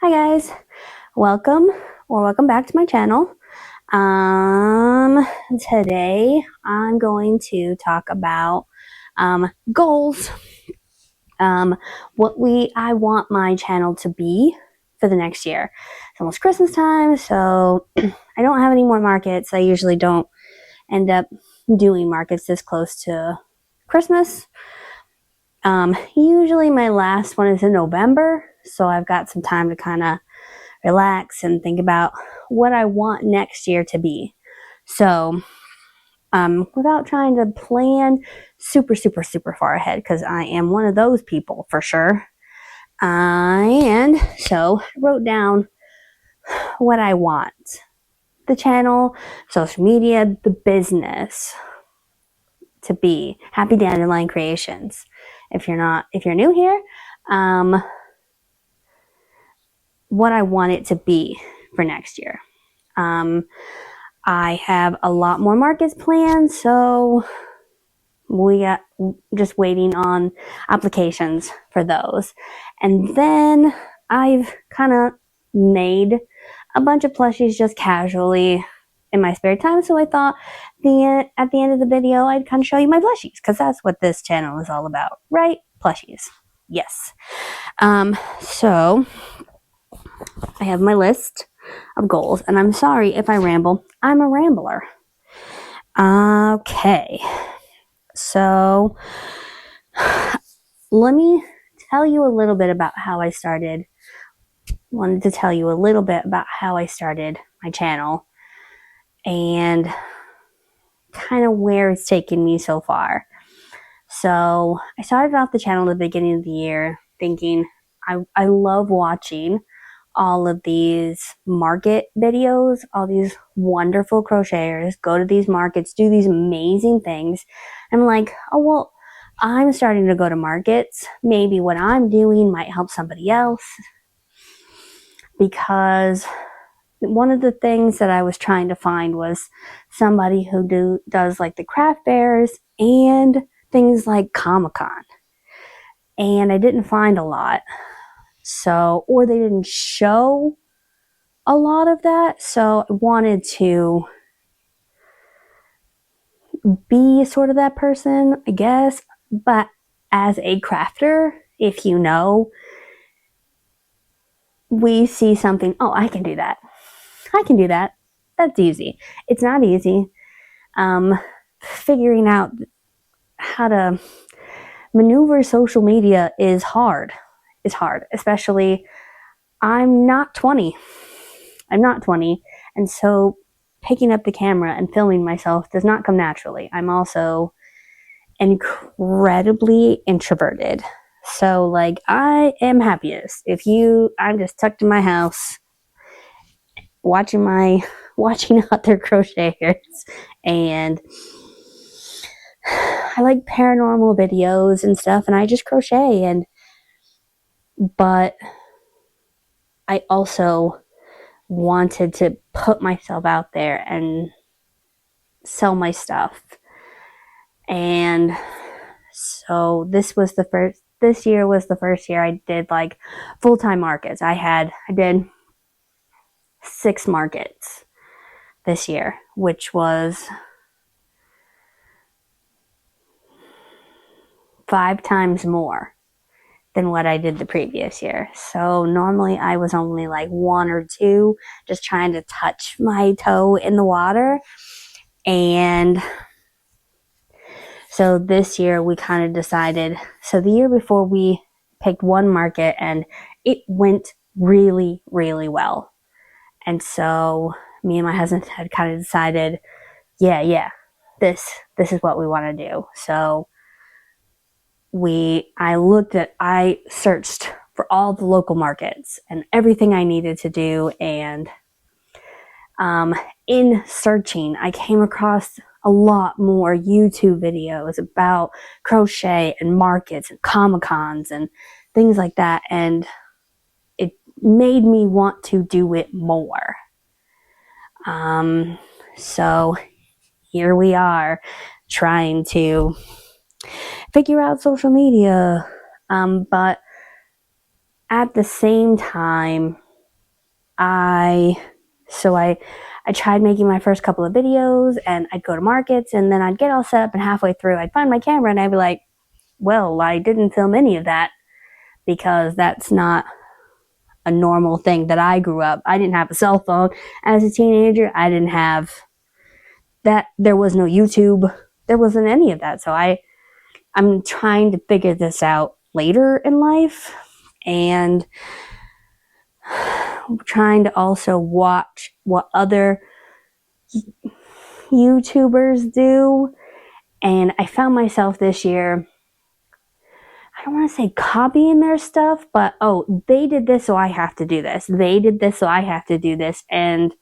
Hi guys, welcome back to my channel. Today I'm going to talk about goals. I want my channel to be for the next year. It's almost Christmas time, so I don't have any more markets. I usually don't end up doing markets this close to Christmas. Usually my last one is in November, so I've got some time to kind of relax and think about what I want next year to be. So, without trying to plan super far ahead, because I am one of those people for sure. And so I wrote down what I want. The channel, social media, the business to be. Happy Dandelion Creations. If you're new here, what I want it to be for next year. I have a lot more markets planned, so we got just waiting on applications for those. And then I've kind of made a bunch of plushies just casually in my spare time, so I thought at the end of the video I'd kind of show you my plushies, because that's what this channel is all about, right? Plushies. Yes. So I have my list of goals, and I'm sorry if I ramble. I'm a rambler. Okay, so let me tell you a little bit about how I started. Wanted to tell you a little bit about how I started my channel and kind of where it's taken me so far. So I started off the channel at the beginning of the year thinking I love watching all of these market videos, all these wonderful crocheters go to these markets, do these amazing things. I'm like, oh, well, I'm starting to go to markets. Maybe what I'm doing might help somebody else. Because one of the things that I was trying to find was somebody who does like the craft fairs and things like Comicon. And I didn't find a lot. So, or they didn't show a lot of that. So I wanted to be sort of that person, I guess. But as a crafter, if you know, we see something, oh, I can do that. I can do that. That's easy. It's not easy. Figuring out how to maneuver social media is hard. It's hard, especially I'm not 20. And so picking up the camera and filming myself does not come naturally. I'm also incredibly introverted. So like I am happiest if I'm just tucked in my house watching other crocheters, and I like paranormal videos and stuff, and I just crochet, but I also wanted to put myself out there and sell my stuff. And so this year was the first year I did like full-time markets. I did 6 markets this year, which was 5 times more than what I did the previous year. So normally I was only like 1 or 2, just trying to touch my toe in the water. And so this year we kind of decided, so the year before we picked one market and it went really well. And so me and my husband had kind of decided, yeah, this is what we want to do. So I searched for all the local markets and everything I needed to do. And in searching, I came across a lot more YouTube videos about crochet and markets and Comicons and things like that. And it made me want to do it more. So here we are trying to figure out social media. But at the same time, I tried making my first couple of videos, and I'd go to markets, and then I'd get all set up, and halfway through I'd find my camera and I'd be like, well, I didn't film any of that, because that's not a normal thing that I grew up. I didn't have a cell phone as a teenager. I didn't have that. There was no YouTube. There wasn't any of that. So I'm trying to figure this out later in life, and I'm trying to also watch what other YouTubers do. And I found myself this year, I don't want to say copying their stuff, but oh, they did this, so I have to do this. They did this, so I have to do this. And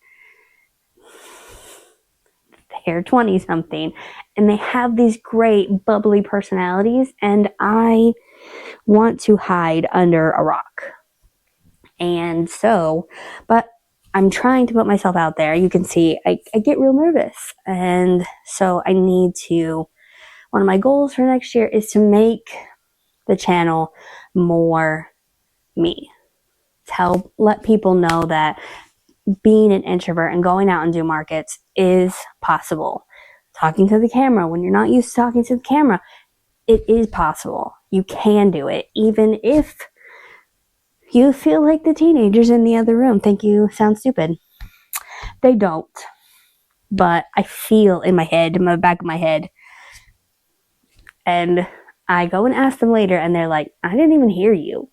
they're 20-something, and they have these great bubbly personalities, and I want to hide under a rock. And so, but I'm trying to put myself out there. You can see I get real nervous. And so I need to, one of my goals for next year is to make the channel more me. Let people know that being an introvert and going out and do markets is possible. Talking to the camera when you're not used to talking to the camera, it is possible. You can do it, even if you feel like the teenagers in the other room think you sound stupid. They don't. But I feel in my head, in the back of my head, and I go and ask them later, and they're like, I didn't even hear you.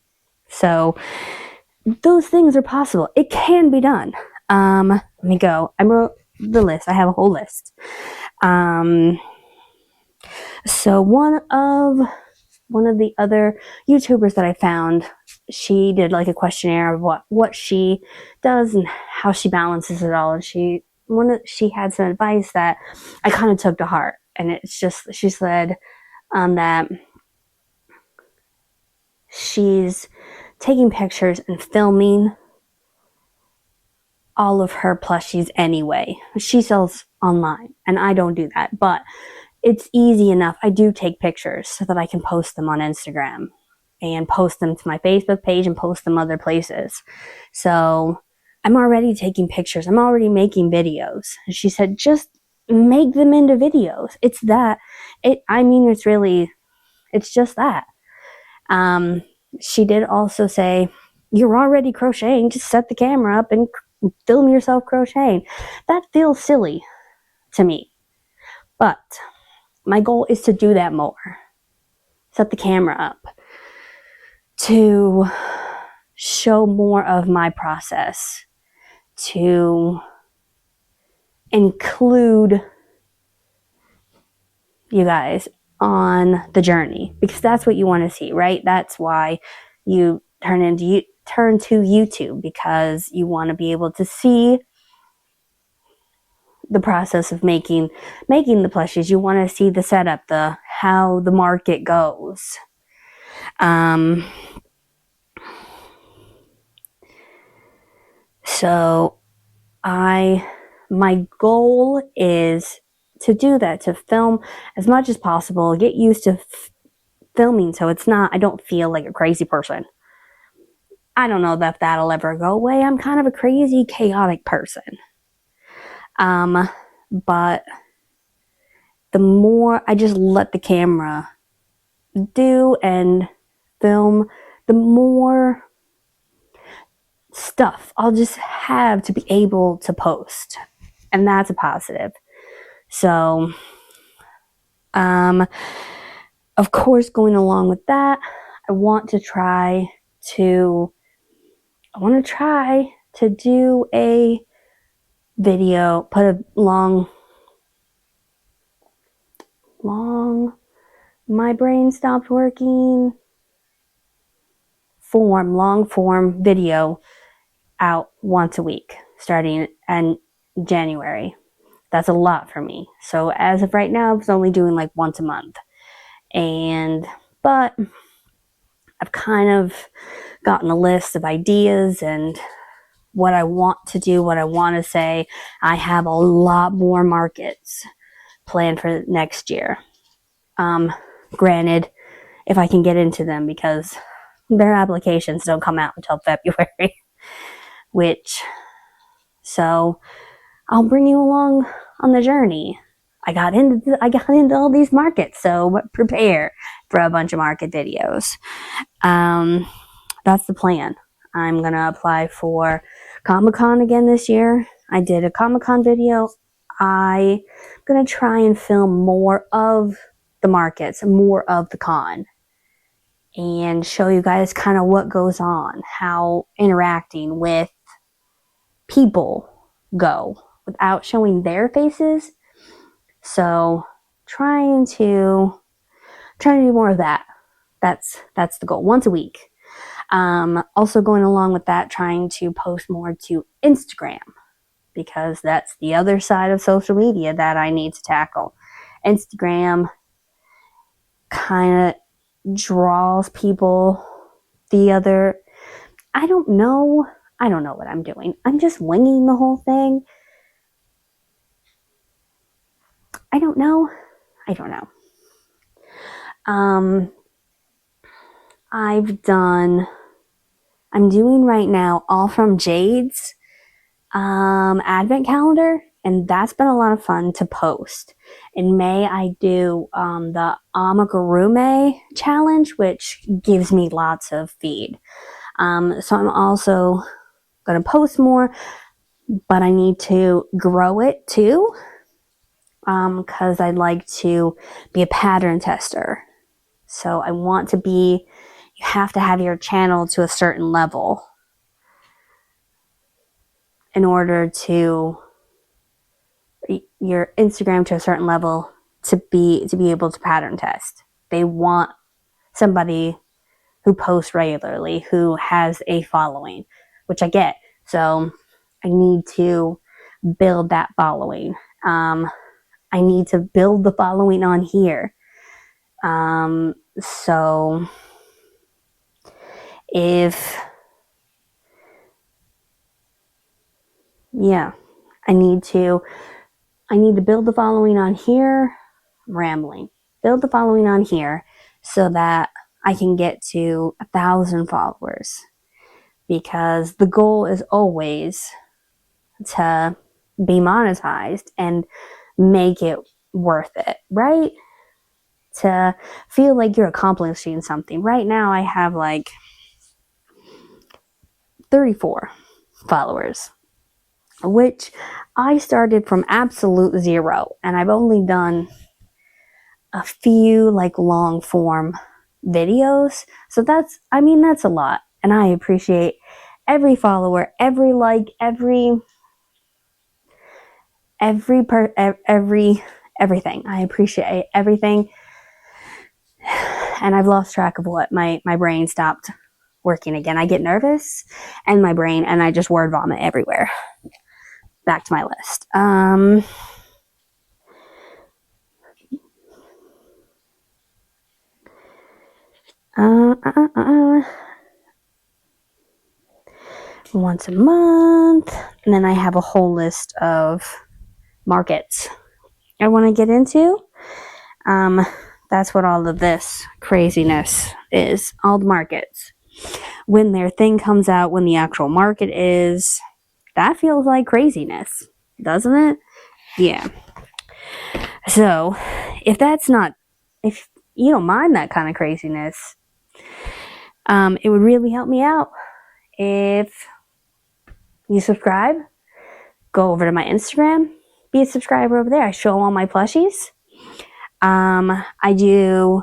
So those things are possible. It can be done. Let me go. I wrote the list. I have a whole list. So one of the other YouTubers that I found, she did like a questionnaire of what she does and how she balances it all. And she had some advice that I kind of took to heart. And it's just, she said that she's taking pictures and filming all of her plushies anyway. She sells online, and I don't do that, but it's easy enough. I do take pictures so that I can post them on Instagram and post them to my Facebook page and post them other places. So I'm already taking pictures. I'm already making videos. And she said, just make them into videos. It's that. It's just that. She did also say, you're already crocheting, just set the camera up and film yourself crocheting. That feels silly to me. But my goal is to do that more. Set the camera up. To show more of my process. To include you guys on the journey, because that's what you want to see, right? That's why you turn to YouTube, because you want to be able to see the process of making the plushies. You want to see the setup, how the market goes. So my goal is to do that, to film as much as possible, get used to filming so I don't feel like a crazy person. I don't know if that'll ever go away. I'm kind of a crazy, chaotic person. But the more I just let the camera do and film, the more stuff I'll just have to be able to post. And that's a positive. So, of course, going along with that, I want to try to do a video, put a long, my brain stopped working, long form video out once a week, starting in January. That's a lot for me. So as of right now, I was only doing like once a month. But I've kind of gotten a list of ideas and what I want to do, what I want to say. I have a lot more markets planned for next year. Granted, if I can get into them, because their applications don't come out until February. So I'll bring you along on the journey. I got into all these markets, so prepare for a bunch of market videos. That's the plan. I'm gonna apply for Comicon again this year. I did a Comicon video. I'm gonna try and film more of the markets, more of the con, and show you guys kind of what goes on, how interacting with people go without showing their faces. So trying to do more of that. That's the goal, once a week. Also going along with that, trying to post more to Instagram, because that's the other side of social media that I need to tackle. Instagram kind of draws people I don't know what I'm doing. I'm just winging the whole thing. I don't know. I'm doing right now All From Jade's advent calendar, and that's been a lot of fun to post. In May, I do the amigurumi challenge, which gives me lots of feed. So I'm also going to post more, but I need to grow it too, because I'd like to be a pattern tester. So I want to be, you have to have your channel to a certain level in order to, your Instagram to a certain level to be able to pattern test. They want somebody who posts regularly, who has a following, which I get. So I need to build that following. I need to build the following on here. So I need to build the following on here. I'm rambling. Build the following on here so that I can get to 1,000 followers, because the goal is always to be monetized and make it worth it, right? To feel like you're accomplishing something. Right now I have like 34 followers, which I started from absolute zero, and I've only done a few like long form videos. So that's a lot, and I appreciate every follower, every like, everything. I appreciate everything. And I've lost track of what my brain stopped working again. I get nervous and I just word vomit everywhere. Back to my list. Once a month, and then I have a whole list of markets I want to get into. That's what all of this craziness is, all the markets. When their thing comes out, when the actual market is, that feels like craziness, doesn't it? Yeah. So, if you don't mind that kind of craziness, it would really help me out if you subscribe. Go over to my Instagram, be a subscriber over there. I show all my plushies. I do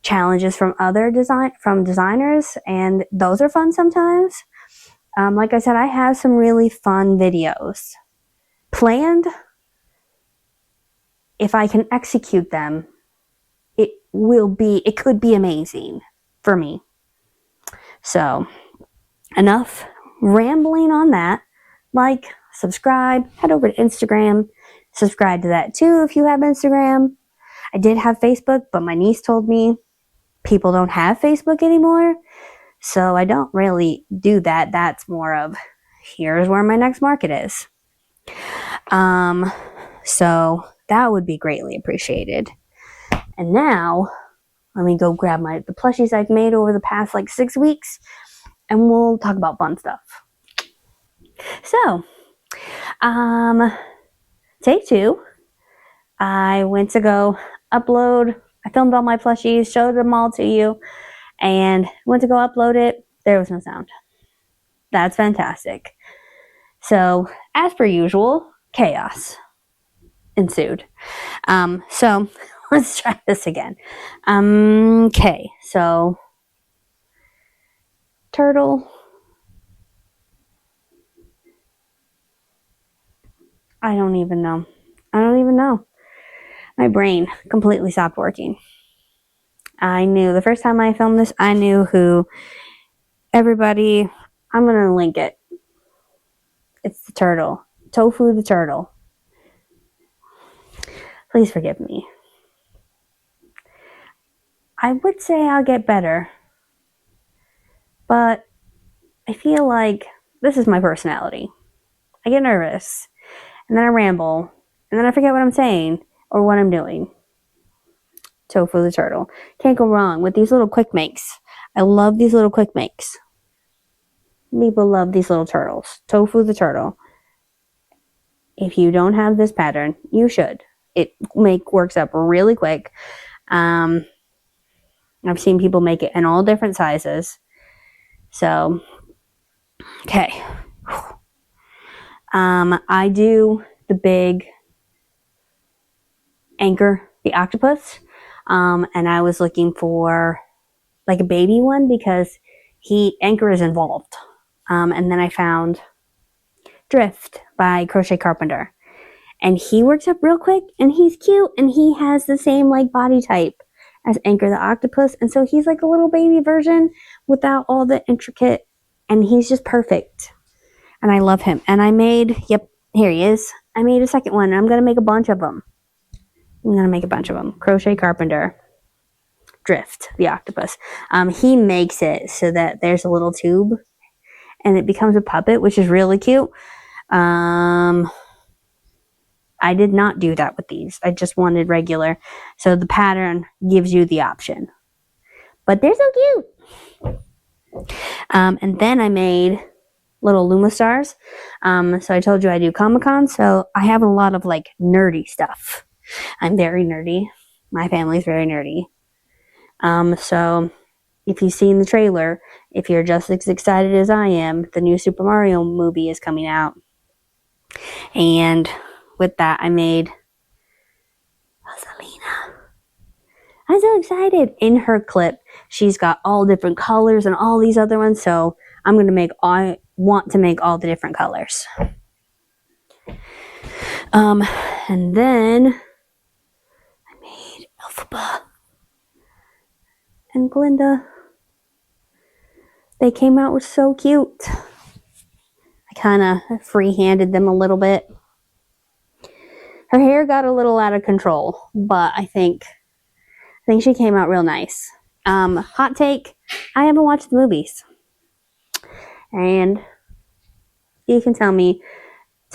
challenges from designers, and those are fun sometimes. Like I said, I have some really fun videos planned. If I can execute them, it could be amazing for me. So, enough rambling on that. Like, subscribe, head over to Instagram, subscribe to that too if you have Instagram. I did have Facebook, but my niece told me people don't have Facebook anymore, so I don't really do that. That's more of, here's where my next market is. So that would be greatly appreciated. And now, let me go grab the plushies I've made over the past like 6 weeks, and we'll talk about fun stuff. So, take two. I went to go upload. I filmed all my plushies, showed them all to you, and went to go upload it. There was no sound. That's fantastic. So, as per usual, chaos ensued. So, let's try this again. Okay, so, turtle. I don't even know. My brain completely stopped working. I knew the first time I filmed this, I knew who everybody, I'm going to link it. It's the turtle. Tofu the turtle. Please forgive me. I would say I'll get better, but I feel like this is my personality. I get nervous, and then I ramble, and then I forget what I'm saying or what I'm doing. Tofu the turtle. Can't go wrong with these little quick makes. I love these little quick makes. People love these little turtles. Tofu the turtle. If you don't have this pattern, you should. It works up really quick. I've seen people make it in all different sizes. So, okay. I do the big anchor, the octopus. And I was looking for like a baby one because anchor is involved. And then I found Drift by Crochet Carpenter. And he works up real quick, and he's cute, and he has the same like body type as Anchor the octopus, and so he's like a little baby version without all the intricate, and he's just perfect. And I love him. And I made, yep, here he is. I made a second one, and I'm gonna make a bunch of them. Crochet Carpenter. Drift the octopus. He makes it so that there's a little tube, and it becomes a puppet, which is really cute. I did not do that with these. I just wanted regular. So the pattern gives you the option. But they're so cute. And then I made little Luma stars. So I told you I do Comicon. So I have a lot of like nerdy stuff. I'm very nerdy. My family's very nerdy. So if you've seen the trailer, if you're just as excited as I am, the new Super Mario movie is coming out. And with that, I made Rosalina. I'm so excited. In her clip, she's got all different colors and all these other ones, so I want to make all the different colors. And then I made Elphaba and Glinda. They came out so cute. I kind of free-handed them a little bit. Her hair got a little out of control, but I think she came out real nice. Hot take, I haven't watched the movies. And you can tell me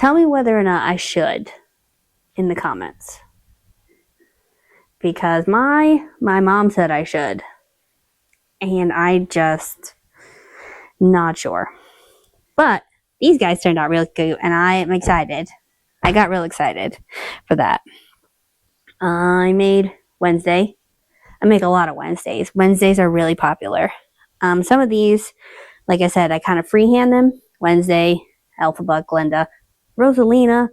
whether or not I should in the comments. Because my mom said I should. And I just not sure. But these guys turned out really cute, and I am excited. I got real excited for that. I made Wednesday. I make a lot of Wednesdays. Wednesdays are really popular. Some of these, like I said, I kind of freehand them. Wednesday, Elphaba, Glinda, Rosalina.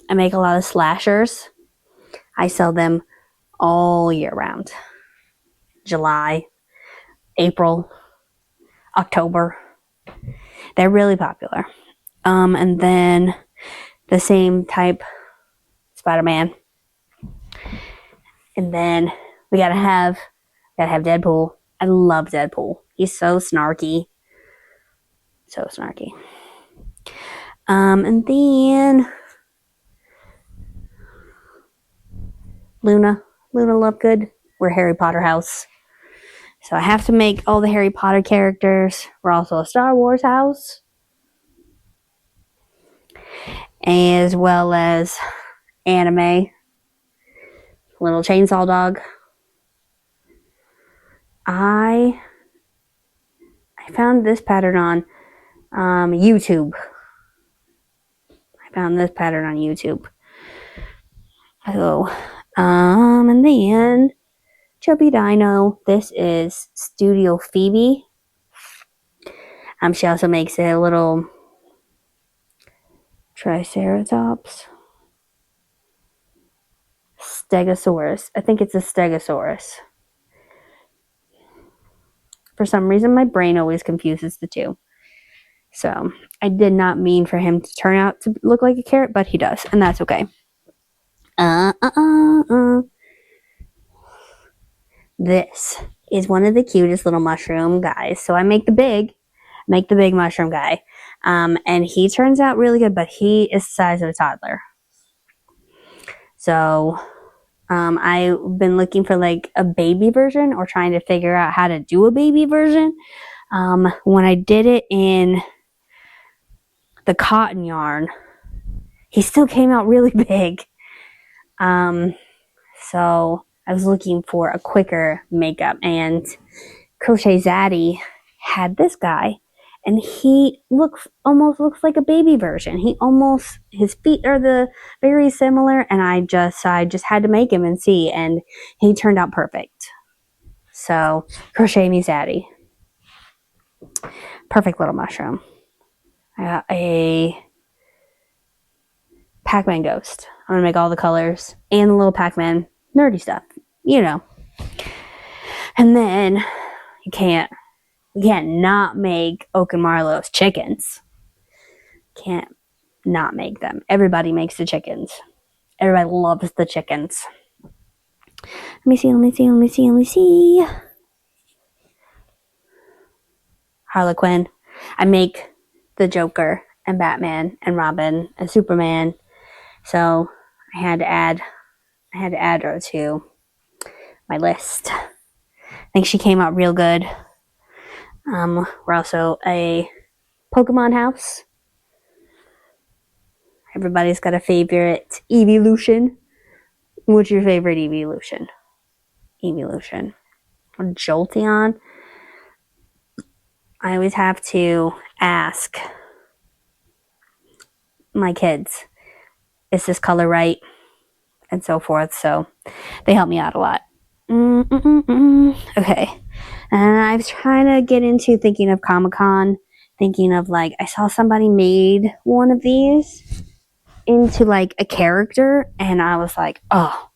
I make a lot of slashers. I sell them all year round. July, April, October. They're really popular. And then the same type, Spider-Man. And then we gotta have Deadpool. I love Deadpool. He's so snarky. So snarky. And then Luna Lovegood. We're Harry Potter house. So I have to make all the Harry Potter characters. We're also a Star Wars house. As well as anime. Little Chainsaw Dog. I found this pattern on YouTube. I found this pattern on YouTube. So, and then Chubby Dino. This is Studio Phoebe. She also makes a little Triceratops. Stegosaurus. I think it's a Stegosaurus. For some reason, my brain always confuses the two. So, I did not mean for him to turn out to look like a carrot, but he does, and that's okay. This is one of the cutest little mushroom guys. So I make the big mushroom guy. And he turns out really good, but he is the size of a toddler. So I've been looking for like a baby version or trying to figure out how to do a baby version. When I did it in the cotton yarn, he still came out really big. So I was looking for a quicker makeup, and Crochet Zaddy had this guy, and he almost looks like a baby version. His feet are very similar, and I just had to make him and see, and he turned out perfect. So Crochet Me Zaddy, perfect little mushroom. I got a Pac-Man ghost. I'm gonna make all the colors and the little Pac-Man nerdy stuff, you know. And then we can't not make Oak and Marlowe's chickens. Can't not make them. Everybody makes the chickens. Everybody loves the chickens. Let me see. Harlequin. I make the Joker and Batman and Robin and Superman. So I had to add her to my list. I think she came out real good. We're also a Pokemon house. Everybody's got a favorite evolution. What's your favorite evolution? Or Jolteon? I always have to ask my kids, is this color right? And so forth. So they help me out a lot. Okay. And I was trying to get into thinking of Comicon. Thinking of like, I saw somebody made one of these into like a character, and I was like, oh,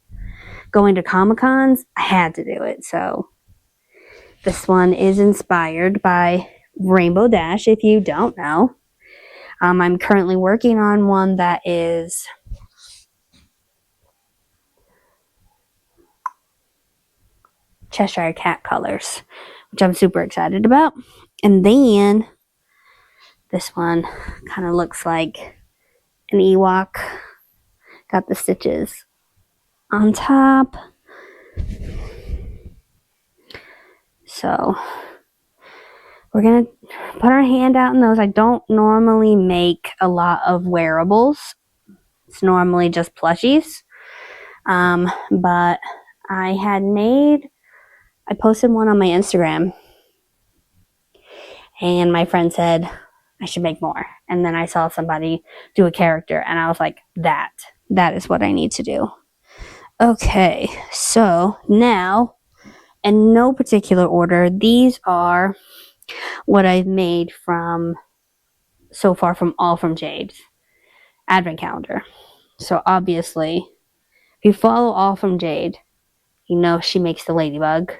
going to Comic-Cons, I had to do it. So this one is inspired by Rainbow Dash, if you don't know. I'm currently working on one that is Cheshire Cat colors, which I'm super excited about. And then this one kind of looks like an Ewok. Got the stitches on top. So we're going to put our hand out in those. I don't normally make a lot of wearables. It's normally just plushies. But I posted one on my Instagram, and my friend said I should make more. And then I saw somebody do a character, and I was like, that is what I need to do. Okay, so now, in no particular order, these are what I've made so far from All From Jade's advent calendar. So obviously, if you follow All From Jade, you know she makes the Ladybug.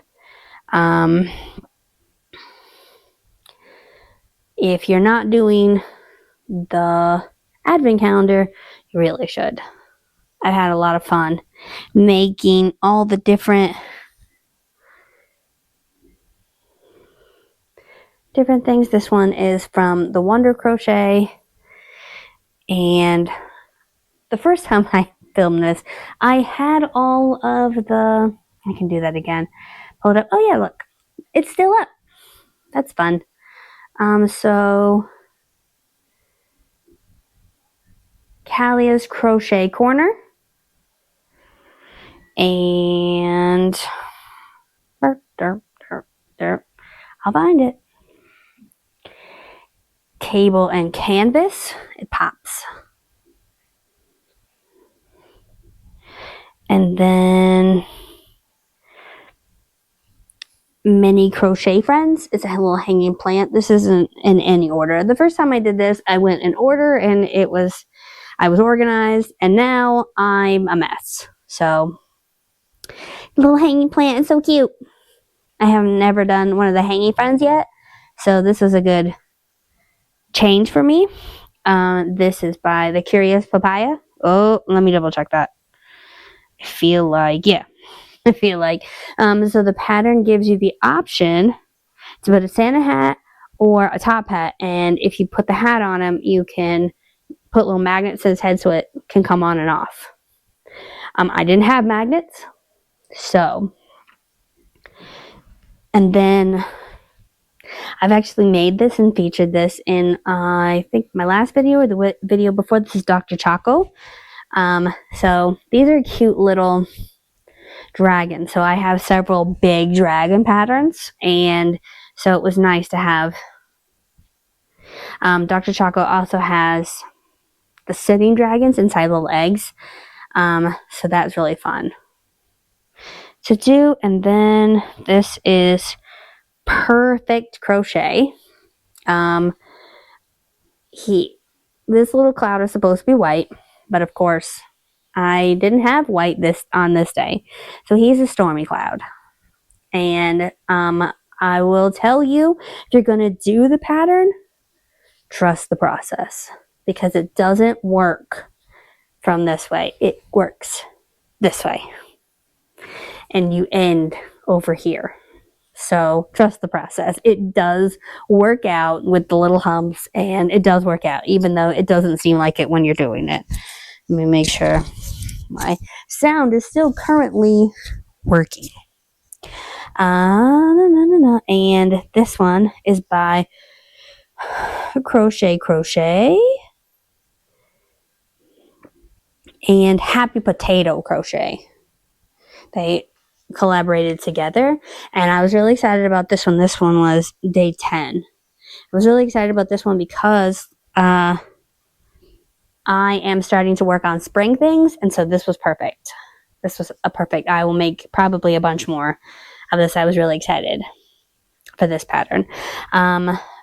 If you're not doing the advent calendar, you really should. I've had a lot of fun making all the different things. This one is from the Wonder Crochet, and the first time I filmed this, I had all of the, I can do that again, hold up. Oh yeah, look, it's still up. That's fun. So Calia's Crochet Corner, and I'll find it. table and canvas, it pops. And then mini crochet friends. It's a little hanging plant. This isn't in any order. The first time I did this, I went in order and I was organized, and now I'm a mess. So, little hanging plant is so cute. I have never done one of the hanging friends yet, so this was a good change for me. This is by The Curious Papaya. Oh, let me double check that. I feel like, so the pattern gives you the option to put a Santa hat or a top hat, and if you put the hat on him, you can put little magnets in his head so it can come on and off. I didn't have magnets, so, and then I've actually made this and featured this in, I think my last video or the video before. This is Dr. Choco. So these are cute little dragons. So I have several big dragon patterns, and so it was nice to have. Dr. Choco also has the sitting dragons inside little eggs. So that's really fun to do. And then this is Perfect Crochet. This little cloud is supposed to be white, but of course I didn't have white on this day, so he's a stormy cloud. And I will tell you, if you're gonna do the pattern, trust the process, because it doesn't work from this way. It works this way, and you end over here. So trust the process. It does work out with the little humps, and it does work out, even though it doesn't seem like it when you're doing it. Let me make sure my sound is still currently working. And this one is by Crochet and Happy Potato Crochet. They collaborated together, and I was really excited about this one. This one was day 10. I was really excited about this one because I am starting to work on spring things, and so this was perfect. This was a perfect. I will make probably a bunch more of this. I was really excited for this pattern.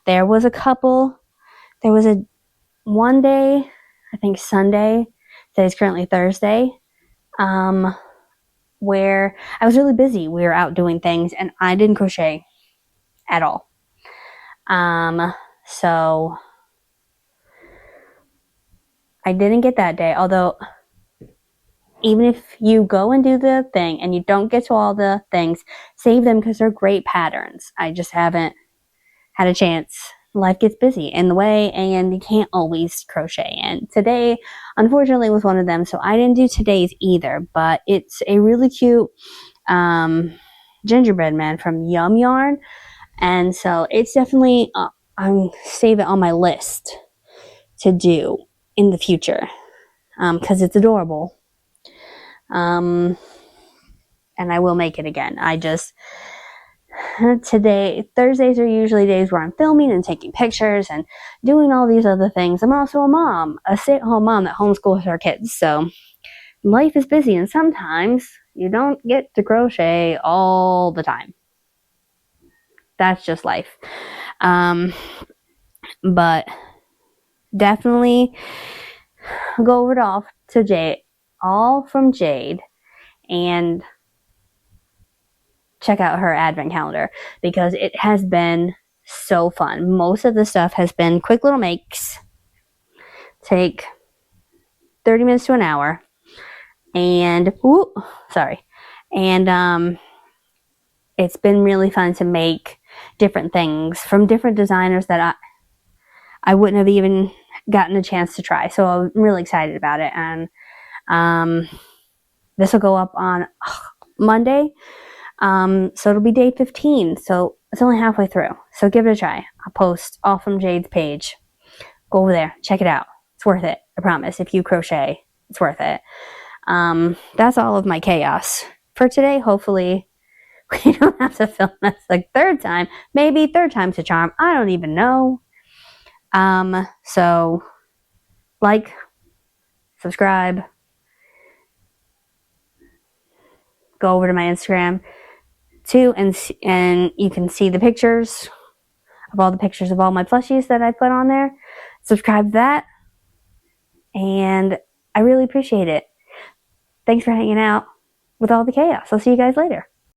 There was one day, I think Sunday, today's currently Thursday, where I was really busy. We were out doing things, and I didn't crochet at all. So I didn't get that day, although even if you go and do the thing and you don't get to all the things, save them because they're great patterns. I just haven't had a chance. Life gets busy in the way, and you can't always crochet. And today, unfortunately, was one of them, so I didn't do today's either. But it's a really cute gingerbread man from Yum Yarn, and so it's definitely I'm save it on my list to do in the future because it's adorable. And I will make it again. Thursdays are usually days where I'm filming and taking pictures and doing all these other things. I'm also a mom, a stay-at-home mom that homeschools her kids. So life is busy, and sometimes you don't get to crochet all the time. That's just life. But definitely go over all to Jade, all from Jade, and check out her advent calendar because it has been so fun. Most of the stuff has been quick little makes. Take 30 minutes to an hour. And it's been really fun to make different things from different designers that I wouldn't have even gotten a chance to try. So I'm really excited about it. And this will go up on Monday. So it'll be day 15. So it's only halfway through. So give it a try. I'll post all from Jade's page. Go over there. Check it out. It's worth it. I promise. If you crochet, it's worth it. That's all of my chaos for today. Hopefully we don't have to film this like third time. Maybe third time's a charm. I don't even know. So like, subscribe, go over to my Instagram too, and you can see the pictures of all the pictures of all my plushies that I put on there. Subscribe to that, and I really appreciate it. Thanks for hanging out with all the chaos. I'll see you guys later.